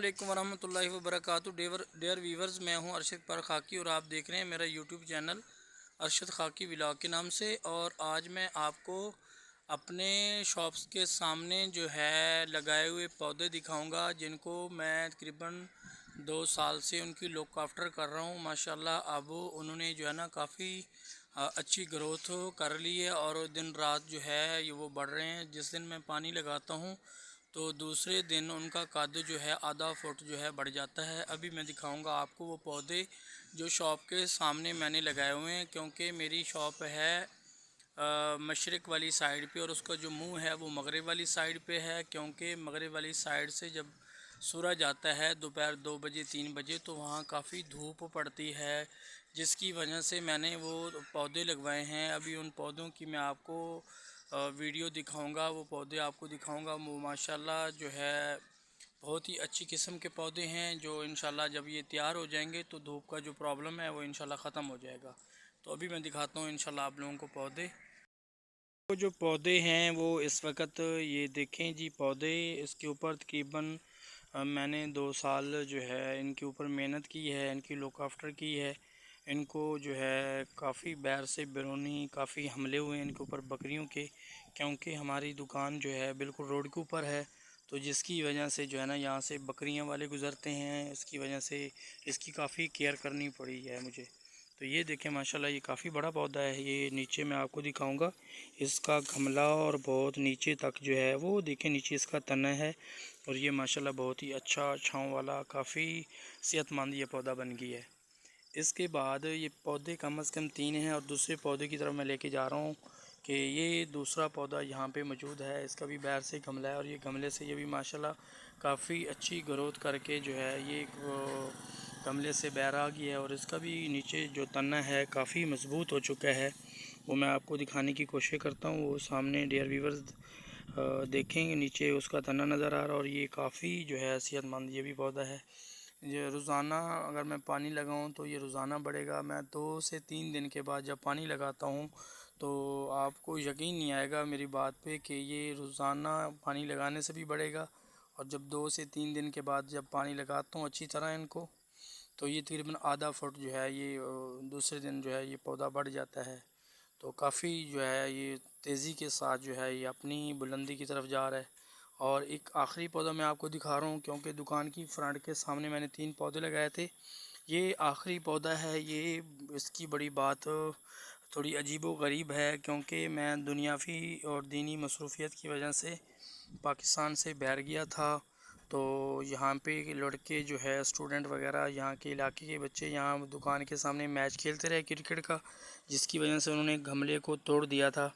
अस्सलामुअलैकुम वरहमतुल्लाहि वबरकातुहू। Dare viewers, मैं हूं अरशद पर खाकी और आप देख रहे हैं मेरा यूट्यूब चैनल अरशद खाकी व्लॉग के नाम से। और आज मैं आपको अपने शॉप्स के सामने जो है लगाए हुए पौधे दिखाऊंगा, जिनको मैं तकरीबन 2 साल से उनकी लुक आफ्टर कर रहा हूं। माशाल्लाह अब उन्होंने जो है ना काफ़ी अच्छी ग्रोथ कर ली है और दिन रात जो है ये वो बढ़ रहे हैं। जिस दिन मैं पानी लगाता हूँ तो दूसरे दिन उनका कद जो है आधा फुट जो है बढ़ जाता है। अभी मैं दिखाऊंगा आपको वो पौधे जो शॉप के सामने मैंने लगाए हुए हैं, क्योंकि मेरी शॉप है मशरिक़ वाली साइड पे और उसका जो मुंह है वो मगरिब वाली साइड पे है। क्योंकि मगरिब वाली साइड से जब सूरज आता है दोपहर 2 बजे 3 बजे तो वहाँ काफ़ी धूप पड़ती है, जिसकी वजह से मैंने वो पौधे लगवाए हैं। अभी उन पौधों की मैं आपको वीडियो दिखाऊंगा, वो पौधे आपको दिखाऊंगा। वो माशाल्लाह जो है बहुत ही अच्छी किस्म के पौधे हैं, जो इंशाल्लाह जब ये तैयार हो जाएंगे तो धूप का जो प्रॉब्लम है वो इंशाल्लाह ख़त्म हो जाएगा। तो अभी मैं दिखाता हूँ इंशाल्लाह आप लोगों को पौधे। वो जो पौधे हैं वो इस वक्त ये देखें जी, पौधे इसके ऊपर तकरीबन मैंने 2 साल जो है इनके ऊपर मेहनत की है, इनकी लुक आफ्टर की है। इनको जो है काफ़ी बैर से बैरूनी काफ़ी हमले हुए हैं इनके ऊपर बकरियों के, क्योंकि हमारी दुकान जो है बिल्कुल रोड के ऊपर है। तो जिसकी वजह से जो है ना यहाँ से बकरियां वाले गुज़रते हैं, इसकी वजह से इसकी काफ़ी केयर करनी पड़ी है मुझे। तो ये देखें माशाल्लाह ये काफ़ी बड़ा पौधा है। ये नीचे मैं आपको दिखाऊंगा इसका गमला, और बहुत नीचे तक जो है वो देखें नीचे इसका तना है। और ये माशाल्लाह बहुत ही अच्छा छाँव वाला काफ़ी सेहतमंद ये पौधा बन गया है। इसके बाद ये पौधे कम से कम 3 हैं और दूसरे पौधे की तरफ मैं लेके जा रहा हूँ कि ये दूसरा पौधा यहाँ पे मौजूद है। इसका भी बैर से गमला है और ये गमले से ये भी माशाल्लाह काफ़ी अच्छी ग्रोथ करके जो है ये गमले से बैर आ गया है। और इसका भी नीचे जो तना है काफ़ी मजबूत हो चुका है, वो मैं आपको दिखाने की कोशिश करता हूँ। वो सामने डियर व्यूवर्स देखेंगे नीचे उसका तना नज़र आ रहा है और ये काफ़ी जो है सेहतमंद ये भी पौधा है। ये रोज़ाना अगर मैं पानी लगाऊं तो ये रोज़ाना बढ़ेगा। मैं 2 से 3 दिन के बाद जब पानी लगाता हूं तो आपको यकीन नहीं आएगा मेरी बात पे कि ये रोज़ाना पानी लगाने से भी बढ़ेगा। और जब 2 से 3 दिन के बाद जब पानी लगाता हूं अच्छी तरह इनको, तो ये तकरीबन आधा फुट जो है ये दूसरे दिन जो है ये पौधा बढ़ जाता है। तो काफ़ी जो है ये तेज़ी के साथ जो है ये अपनी बुलंदी की तरफ जा रहा है। और एक आखिरी पौधा मैं आपको दिखा रहा हूँ, क्योंकि दुकान की फ्रंट के सामने मैंने 3 पौधे लगाए थे। ये आखिरी पौधा है। ये इसकी बड़ी बात थोड़ी अजीब व गरीब है, क्योंकि मैं दुनियावी और दीनी मसरूफियत की वजह से पाकिस्तान से बाहर गया था। तो यहाँ पे लड़के जो है स्टूडेंट वगैरह यहाँ के इलाके के बच्चे यहाँ दुकान के सामने मैच खेलते रहे क्रिकेट का, जिसकी वजह से उन्होंने गमले को तोड़ दिया था।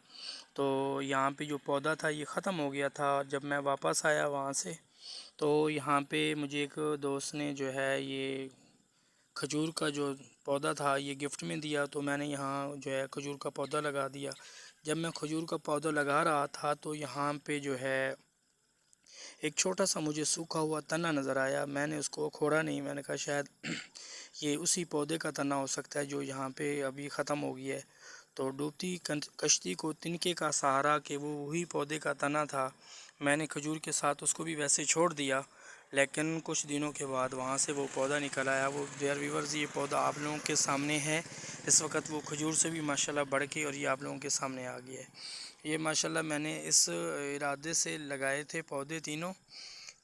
तो यहाँ पे जो पौधा था ये ख़त्म हो गया था। जब मैं वापस आया वहाँ से तो यहाँ पे मुझे एक दोस्त ने जो है ये खजूर का जो पौधा था ये गिफ्ट में दिया। तो मैंने यहाँ जो है खजूर का पौधा लगा दिया। जब मैं खजूर का पौधा लगा रहा था तो यहाँ पे जो है एक छोटा सा मुझे सूखा हुआ तना नज़र आया। मैंने उसको खोड़ा नहीं, मैंने कहा शायद ये उसी पौधे का तना हो सकता है जो यहाँ पे अभी ख़त्म हो गया है। तो डूबती कश्ती को तिनके का सहारा कि वो वही पौधे का तना था। मैंने खजूर के साथ उसको भी वैसे छोड़ दिया, लेकिन कुछ दिनों के बाद वहाँ से वो पौधा निकल आया। वो डियर व्यूअर्स ये पौधा आप लोगों के सामने है इस वक्त। वो खजूर से भी माशाल्लाह बढ़ के और ये आप लोगों के सामने आ गया है। ये माशाल्लाह मैंने इस इरादे से लगाए थे पौधे तीनों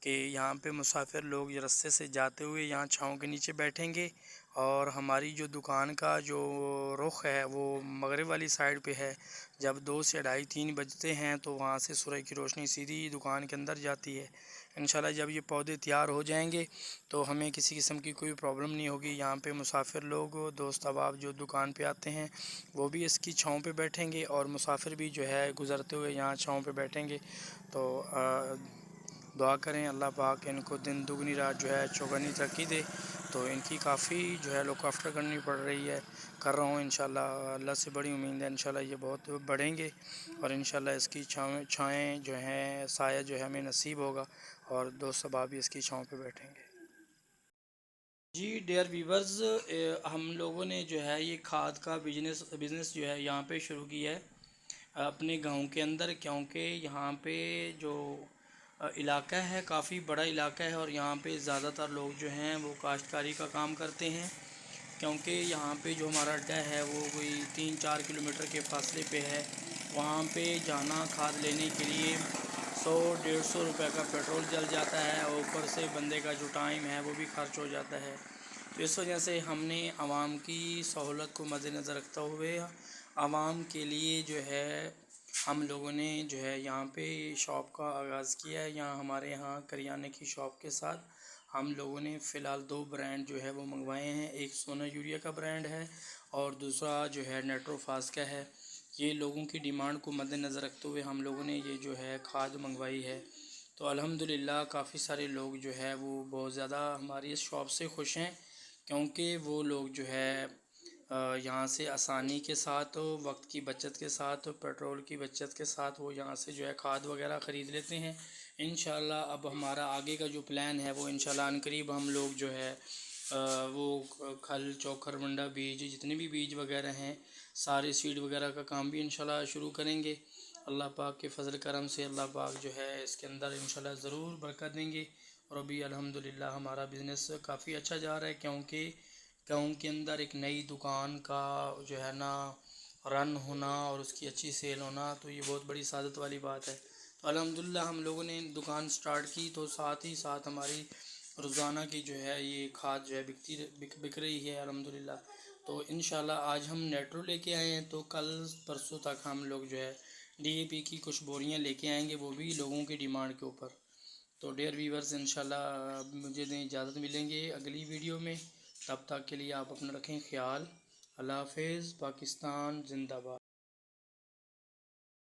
कि यहाँ पे मुसाफिर लोग ये रास्ते से जाते हुए यहाँ छाँव के नीचे बैठेंगे। और हमारी जो दुकान का जो रुख है वो मगरिब वाली साइड पे है। जब 2 से 2:30 3 बजते हैं तो वहाँ से सूरज की रोशनी सीधी दुकान के अंदर जाती है। इंशाल्लाह जब ये पौधे तैयार हो जाएंगे तो हमें किसी किस्म की कोई प्रॉब्लम नहीं होगी। यहाँ पे मुसाफिर लोग दोस्त अहबाब जो दुकान पे आते हैं वो भी इसकी छाँव पे बैठेंगे और मुसाफिर भी जो है गुज़रते हुए यहाँ छाँव पे बैठेंगे। तो दुआ करें अल्लाह पाक इनको दिन दुगनी रात जो है चौगनी तरक्की दे। तो इनकी काफ़ी जो है लुक आफ्टर करनी पड़ रही है, कर रहा हूँ इंशाल्लाह। अल्लाह से बड़ी उम्मीद है इंशाल्लाह ये बहुत बढ़ेंगे और इंशाल्लाह इसकी छाएँ जो हैं साया जो है हमें नसीब होगा और दोस्त अहबाब भी इसकी छाँव पे बैठेंगे। जी डियर वीवर्स, हम लोगों ने जो है ये खाद का बिज़नेस जो है यहाँ पे शुरू किया है अपने गांव के अंदर, क्योंकि यहाँ पे जो इलाका है, काफ़ी बड़ा इलाका है और यहाँ पे ज़्यादातर लोग जो हैं वो काश्तकारी का काम करते हैं, क्योंकि यहाँ पे जो हमारा अड्डा है वो कोई 3-4 किलोमीटर के फासले पे है। वहाँ पे जाना खाद लेने के लिए 100-150 रुपये का पेट्रोल जल जाता है और ऊपर से बंदे का जो टाइम है वो भी खर्च हो जाता है। तो इस वजह से हमने आवाम की सहूलत को मद्देनज़र रखते हुए आवाम के लिए जो है हम लोगों ने जो है यहाँ पे शॉप का आगाज़ किया है। यहाँ हमारे यहाँ करियाने की शॉप के साथ हम लोगों ने फ़िलहाल 2 ब्रांड जो है वो मंगवाए हैं। एक सोना यूरिया का ब्रांड है और दूसरा जो है नेट्रोफास का है। ये लोगों की डिमांड को मद्देनज़र रखते हुए हम लोगों ने ये जो है खाद मंगवाई है। तो अल्हम्दुलिल्लाह काफ़ी सारे लोग जो है वो बहुत ज़्यादा हमारी इस शॉप से खुश हैं, क्योंकि वो लोग जो है यहाँ से आसानी के साथ, वक्त की बचत के साथ, पेट्रोल की बचत के साथ वो यहाँ से जो है खाद वगैरह ख़रीद लेते हैं। इंशाल्लाह अब हमारा आगे का जो प्लान है वो इंशाल्लाह अनकरीब हम लोग जो है वो खल चोकर मंडा बीज जितने भी बीज वगैरह हैं सारे सीड वगैरह का काम भी इंशाल्लाह शुरू करेंगे। अल्लाह पाक के फ़ज़ल करम से अल्लाह पाक जो है इसके अंदर इंशाल्लाह ज़रूर बरकत देंगे। और अभी अल्हम्दुलिल्लाह हमारा बिज़नेस काफ़ी अच्छा जा रहा है, क्योंकि गाँव के अंदर एक नई दुकान का जो है ना रन होना और उसकी अच्छी सेल होना, तो ये बहुत बड़ी सादत वाली बात है। तो अल्हम्दुलिल्लाह हम लोगों ने दुकान स्टार्ट की तो साथ ही साथ हमारी रोज़ाना की जो है ये खाद जो है बिक रही है अल्हम्दुलिल्लाह। तो इंशाल्लाह आज हम नेट्रो लेके आए हैं, तो कल परसों तक हम लोग जो है डीएपी की कुछ बोरियां लेके आएंगे, वो भी लोगों की डिमांड के ऊपर। तो डियर व्यूवर्स इंशाल्लाह मुझे दें इजाज़त, मिलेंगे अगली वीडियो में। तब तक के लिए आप अपना रखें ख्याल। अल्लाह हाफ़िज़। पाकिस्तान जिंदाबाद।